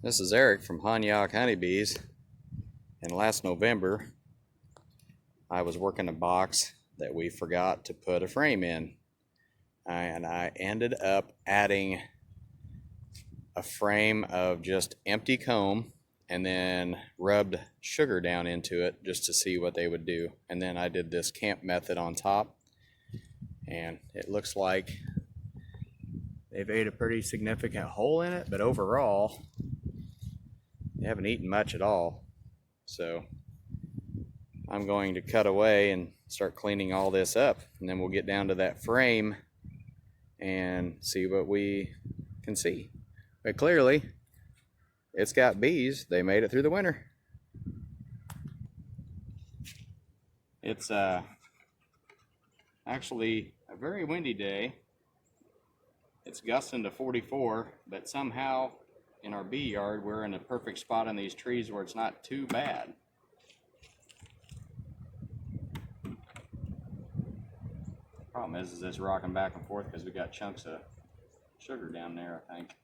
This is Eric from Honyok Honeybees, and last November I was working a box that we forgot to put a frame in, and I ended up adding a frame of just empty comb and then rubbed sugar down into it just to see what they would do. And then I did this camp method on top, and it looks like they've ate a pretty significant hole in it, but overall they haven't eaten much at all. So I'm going to cut away and start cleaning all this up, and then we'll get down to that frame and see what we can see. But clearly it's got bees. They made it through the winter. It's actually a very windy day. It's gusting to 44, but somehow in our bee yard we're in a perfect spot in these trees where it's not too bad. Problem is it's rocking back and forth because we got chunks of sugar down there, I think.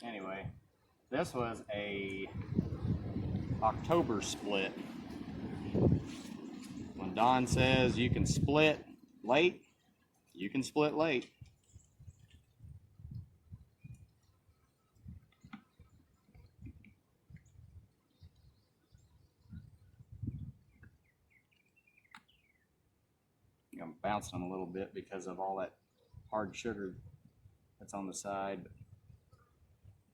Anyway, this was a October split. When Don says you can split late, you can split late. I'm bouncing them a little bit because of all that hard sugar that's on the side.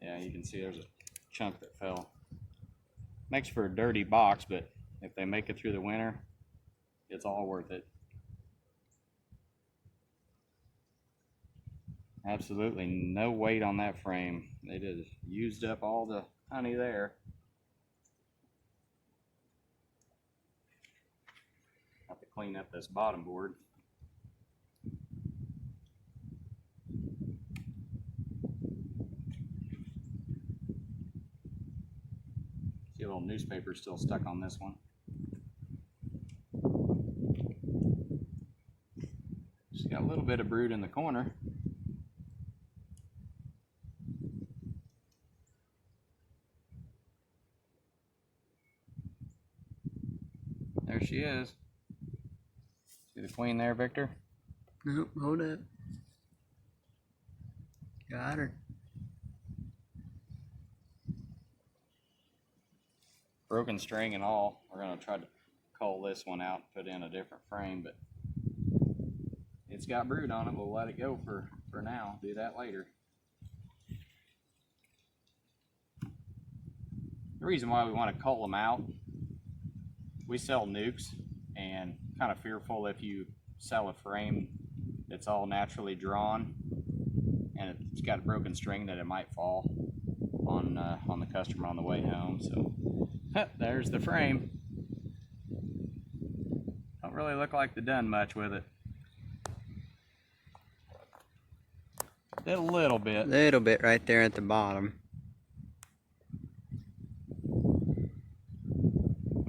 Yeah, you can see there's a chunk that fell. Makes for a dirty box, but if they make it through the winter, it's all worth it. Absolutely no weight on that frame. They just used up all the honey there. Have to clean up this bottom board. See a little newspaper still stuck on this one. Just got a little bit of brood in the corner. There she is. See the queen there, Victor? Nope, hold up. Got her. Broken string and all. We're going to try to cull this one out and put in a different frame, but it's got brood on it. We'll let it go for now. Do that later. The reason why we want to cull them out, we sell nukes, and kind of fearful if you sell a frame that's all naturally drawn and it's got a broken string that it might fall on the customer on the way home. So there's the frame. Don't really look like they've done much with it. Did a little bit. Little bit right there at the bottom.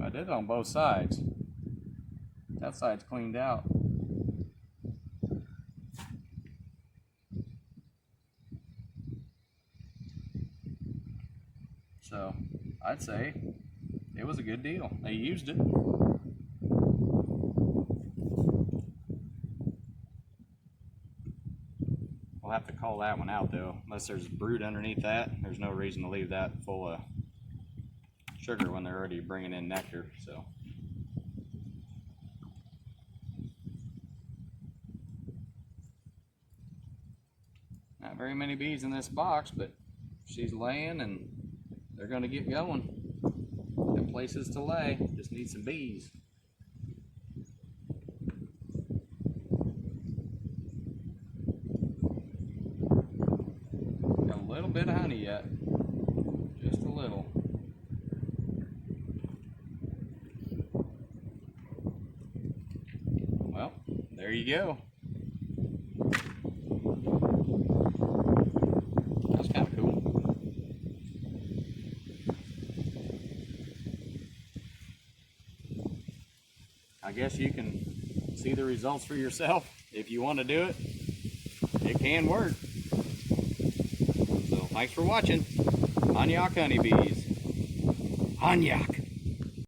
I did it on both sides. That side's cleaned out. So I'd say it was a good deal. They used it. We'll have to call that one out though. Unless there's brood underneath that, there's no reason to leave that full of sugar when they're already bringing in nectar. So not very many bees in this box, but she's laying and they're going to get going. Got places to lay. Just need some bees. Got a little bit of honey yet. Just a little. Well, there you go. That's kind of cool. I guess you can see the results for yourself. If you want to do it, it can work. Thanks for watching. Honyok honeybees. Honyok.